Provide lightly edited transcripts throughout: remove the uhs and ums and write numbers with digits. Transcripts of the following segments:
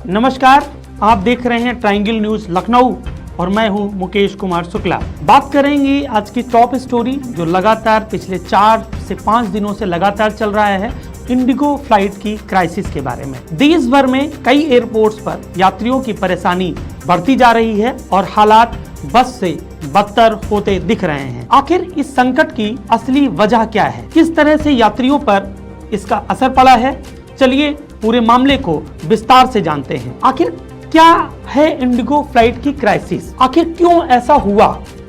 नमस्कार, आप देख रहे हैं ट्रायंगल न्यूज लखनऊ और मैं हूं मुकेश कुमार शुक्ला। बात करेंगे आज की टॉप स्टोरी जो लगातार पिछले 4 से 5 दिनों से लगातार चल रहा है, इंडिगो फ्लाइट की क्राइसिस के बारे में। देश भर में कई एयरपोर्ट्स पर यात्रियों की परेशानी बढ़ती जा रही है और हालात बस से बदतर होते दिख रहे हैं। आखिर इस संकट की असली वजह क्या है, किस तरह से यात्रियों पर इसका असर पड़ा है, चलिए पूरे मामले को विस्तार से जानते हैं। आखिर क्या है इंडिगो फ्लाइट की क्राइसिस, आखिर क्यों ऐसा हुआ,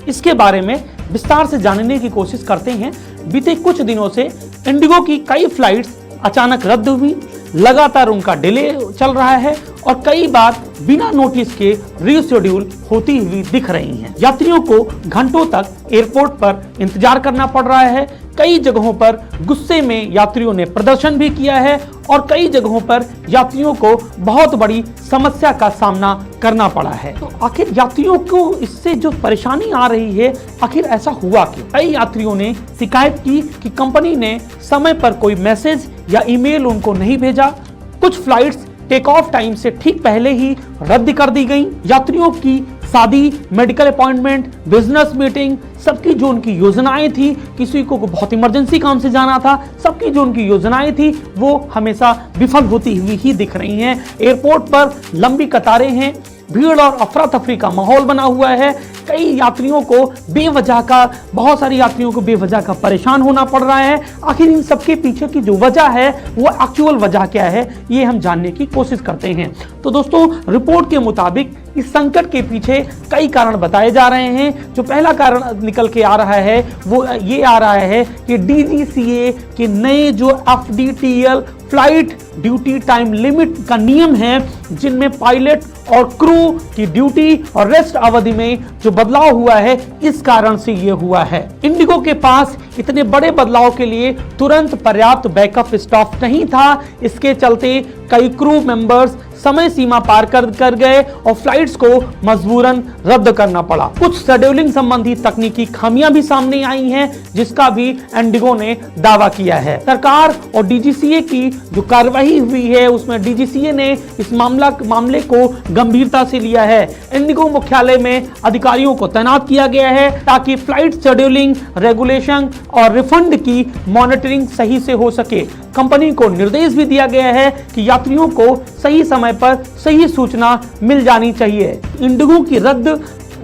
इसके बारे में विस्तार से जानने की कोशिश करते हैं। बीते कुछ दिनों से इंडिगो की कई फ्लाइट्स अचानक रद्द हुई, लगातार उनका डिले चल रहा है और कई बार बिना नोटिस के रीशेड्यूल होती हुई दिख रही हैं। यात्रियों को घंटों तक एयरपोर्ट पर इंतजार करना पड़ रहा है। कई जगहों पर गुस्से में यात्रियों ने प्रदर्शन भी किया है और कई जगहों पर यात्रियों को बहुत बड़ी समस्या का सामना करना पड़ा है। तो आखिर यात्रियों को इससे जो परेशानी आ रही है, आखिर ऐसा हुआ क्यों? कई यात्रियों ने शिकायत की कि कंपनी ने समय पर कोई मैसेज या ईमेल उनको नहीं भेजा। कुछ फ्लाइट्स टेक ऑफ टाइम से ठीक पहले ही रद्द कर दी गई। यात्रियों की शादी, मेडिकल अपॉइंटमेंट, बिजनेस मीटिंग, सबकी जो उनकी योजनाएं थी, किसी को बहुत इमरजेंसी काम से जाना था, सबकी जो उनकी योजनाएं थी वो हमेशा विफल होती हुई ही दिख रही हैं। एयरपोर्ट पर लंबी कतारें हैं, भीड़ और अफरा तफरी का माहौल बना हुआ है। कई यात्रियों को बहुत सारे यात्रियों को बेवजह का परेशान होना पड़ रहा है। आखिर इन सबके पीछे की जो वजह है वो एक्चुअल वजह क्या है, ये हम जानने की कोशिश करते हैं। तो दोस्तों, रिपोर्ट के मुताबिक इस संकट के पीछे कई कारण बताए जा रहे हैं। जो पहला कारण निकल के आ रहा है वो ये आ रहा है कि DGCA के नए जो FDTL flight duty time limit का नियम है, जिनमें पायलट और क्रू की ड्यूटी और रेस्ट अवधि में जो बदलाव हुआ है, इस कारण से ये हुआ है। इंडिगो के पास इतने बड़े बदलाव के लिए तुरंत पर्याप्त बैकअप स्टाफ नहीं था। इसके चलते कई क्रू मेंबर्स समय सीमा पार कर गए और फ्लाइट्स को मजबूरन रद्द करना पड़ा। कुछ शेड्यूलिंग संबंधी तकनीकी खामियां भी सामने आई हैं, जिसका भी इंडिगो ने दावा किया है। सरकार और DGCA की जो कार्रवाई हुई है, उसमें DGCA ने इस मामले को गंभीरता से लिया है। इंडिगो मुख्यालय में अधिकारियों को तैनात किया गया है ताकि फ्लाइट शेड्यूलिंग, रेगुलेशन और रिफंड की मॉनिटरिंग सही से हो सके। कंपनी को निर्देश भी दिया गया है कि यात्रियों को सही समय पर सही सूचना मिल जानी चाहिए। इंडिगो की रद्द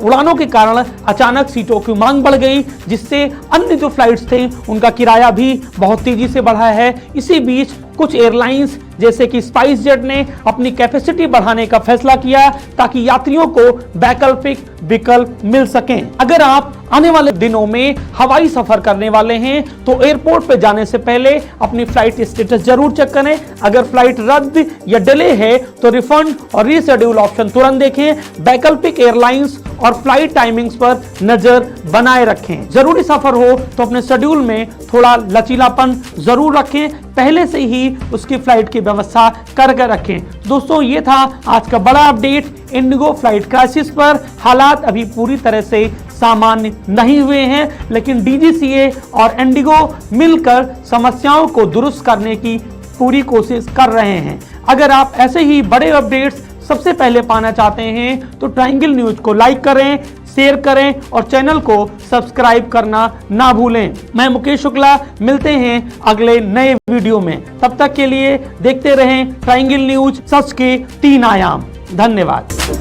उड़ानों के कारण अचानक सीटों की मांग बढ़ गई, जिससे अन्य जो फ्लाइट्स थे उनका किराया भी बहुत तेजी से बढ़ा है। इसी बीच कुछ एयरलाइंस जैसे कि स्पाइस जेट ने अपनी कैपेसिटी बढ़ाने का फैसला किया ताकि यात्रियों को वैकल्पिक विकल्प मिल सकें। अगर आप आने वाले दिनों में हवाई सफर करने वाले हैं तो एयरपोर्ट पे जाने से पहले अपनी फ्लाइट स्टेटस जरूर चेक करें। अगर फ्लाइट रद्द या डिले है तो रिफंड और रीशेड्यूल ऑप्शन तुरंत देखें। वैकल्पिक एयरलाइंस और फ्लाइट टाइमिंग्स पर नजर बनाए रखें। जरूरी सफर हो तो अपने शेड्यूल में थोड़ा लचीलापन जरूर रखें, पहले से ही उसकी फ्लाइट की व्यवस्था करके रखें। दोस्तों, ये था आज का बड़ा अपडेट इंडिगो फ्लाइट क्राइसिस पर। हालात अभी पूरी तरह से सामान्य नहीं हुए हैं, लेकिन DGCA और इंडिगो मिलकर समस्याओं को दुरुस्त करने की पूरी कोशिश कर रहे हैं। अगर आप ऐसे ही बड़े अपडेट्स सबसे पहले पाना चाहते हैं तो ट्रायंगल न्यूज को लाइक करें, शेयर करें और चैनल को सब्सक्राइब करना ना भूलें। मैं मुकेश शुक्ला, मिलते हैं अगले नए वीडियो में। तब तक के लिए देखते रहें ट्रायंगल न्यूज, सच के 3 आयाम। धन्यवाद।